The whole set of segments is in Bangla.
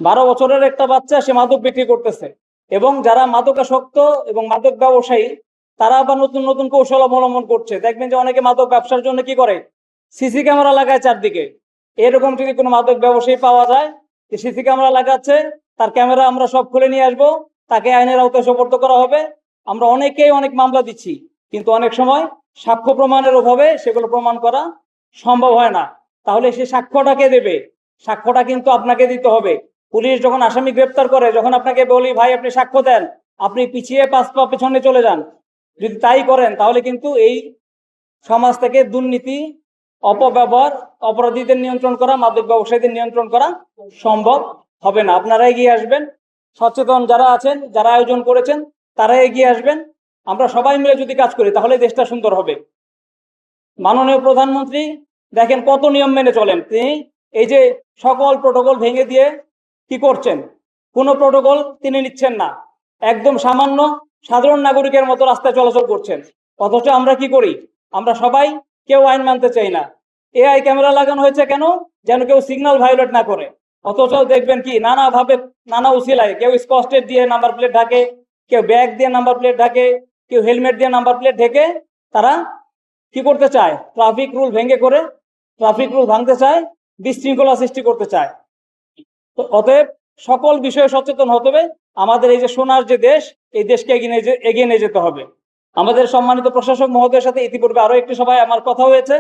12 বছরের একটা বাচ্চা সে মাদক বিক্রি করতেছে, এবং যারা মাদকাসক্ত এবং মাদক ব্যবসায়ী তারা আবার নতুন নতুন কৌশল অবলম্বন করছে। দেখবেন যে অনেকে মাদক ব্যবসার জন্য কি করে, সিসি ক্যামেরা লাগায় চারদিকে। এরকম যদি কোনো মাদক ব্যবসায়ী পাওয়া যায়, সিসি ক্যামেরা লাগাচ্ছে, তার ক্যামেরা আমরা সব খুলে নিয়ে আসবো, তাকে আইনের আওতায় সোপর্দ করা হবে। আমরা অনেকেই অনেক মামলা দিচ্ছি, কিন্তু অনেক সময় সাক্ষ্য প্রমাণের অভাবে সেগুলো প্রমাণ করা সম্ভব হয় না। তাহলে সে সাক্ষ্যটা কে দেবে? সাক্ষ্যটা কিন্তু আপনাকে দিতে হবে। পুলিশ যখন আসামি গ্রেপ্তার করে, যখন আপনাকে বলি ভাই আপনি সাক্ষ্য দেন, আপনি পিছিয়ে 5 পা পেছনে চলে যান, যদি তাই করেন তাহলে কিন্তু এই সমাজ থেকে দুর্নীতি, অপব্যবহার, অপরাধীদের নিয়ন্ত্রণ করা, মাদক ব্যবসায়ীদের নিয়ন্ত্রণ করা সম্ভব হবে না। আপনারা এগিয়ে আসবেন, সচেতন যারা আছেন, যারা আয়োজন করেছেন তারা এগিয়ে আসবেন। আমরা সবাই মিলে যদি কাজ করি তাহলে দেশটা সুন্দর হবে। মাননীয় প্রধানমন্ত্রী দেখেন কত নিয়ম মেনে চলেন তিনি, এই যে সকল প্রোটোকল ভেঙে দিয়ে কি করছেন, কোনো প্রোটোকল তিনি নিচ্ছেন না, একদম সামান্য সাধারণ নাগরিকের মতো রাস্তায় চলাচল করছেন। অথচ আমরা কি করি, আমরা সবাই কেউ আইন মানতে চাই না। এআই ক্যামেরা লাগানো হয়েছে কেন? যেন কেউ সিগন্যাল ভায়োলেট না করে। অথচ দেখবেন কি নানাভাবে, নানা উসিলায়, কেউ স্কচটেপ দিয়ে নাম্বার প্লেট ঢাকে, কেউ ব্যাগ দিয়ে নাম্বার প্লেট ঢাকে, কেউ হেলমেট দিয়ে নাম্বার প্লেট ঢেকে তারা কি করতে চায়, ট্রাফিক রুল ভেঙে করে ট্রাফিক রুল ভাঙতে চায়, বিশৃঙ্খলা সৃষ্টি করতে চায়। তো অতএব সকল বিষয়ে সচেতন হতে হবে। আমাদের এই যে সোনার যে দেশ, এই দেশকে এগিয়ে নিয়ে যেতে হবে। আমাদের সম্মানিত প্রশাসক মহোদয়ের সাথে ইতিপূর্বে আরো একটি সভায় আমার কথা হয়েছে।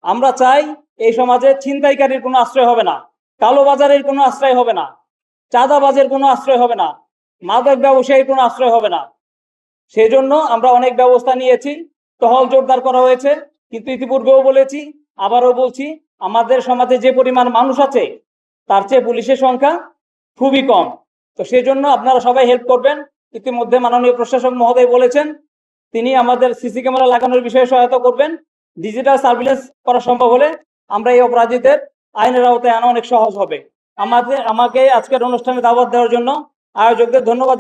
আমরা চাই এই সমাজে ছিনতাইকারীর কোনো আশ্রয় হবে না, কালোবাজারের কোনো আশ্রয় হবে না, চাঁদাবাজের কোনো আশ্রয় হবে না, মাদক ব্যবসায়ীর কোনো আশ্রয় হবে না। সেই জন্য আমরা অনেক ব্যবস্থা নিয়েছি, টহল জোরদার করা হয়েছে। কিন্তু ইতিপূর্বেও বলেছি, আবারও বলছি, আমাদের সমাজে যে পরিমাণ মানুষ আছে তার চেয়ে পুলিশের সংখ্যা খুবই কম। তো সেই জন্য আপনারা সবাই হেল্প করবেন। ইতিমধ্যে মাননীয় প্রশাসক মহোদয় বলেছেন তিনি আমাদের সিসি ক্যামেরা লাগানোর বিষয়ে সহায়তা করবেন। ডিজিটাল সার্ভিলেন্স করা সম্ভব হলে আমরা এই অপরাধীদের আইনের আওতায় আনা অনেক সহজ হবে। আমাকে আজকের অনুষ্ঠানে দাওয়াত দেওয়ার জন্য আয়োজকদের ধন্যবাদ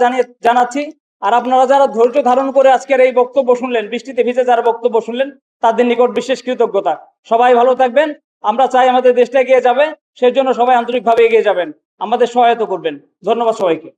জানাচ্ছি। আর আপনারা যারা ধৈর্য ধারণ করে আজকের এই বক্তব্য শুনলেন, বৃষ্টিতে ভিজে যারা বক্তব্য শুনলেন, তাদের নিকট বিশেষ কৃতজ্ঞতা। সবাই ভালো থাকবেন। আমরা চাই আমাদের দেশটা এগিয়ে যাবে, সেই জন্য সবাই আন্তরিকভাবে এগিয়ে যাবেন, আমাদের সহায়তা করবেন। ধন্যবাদ সবাইকে।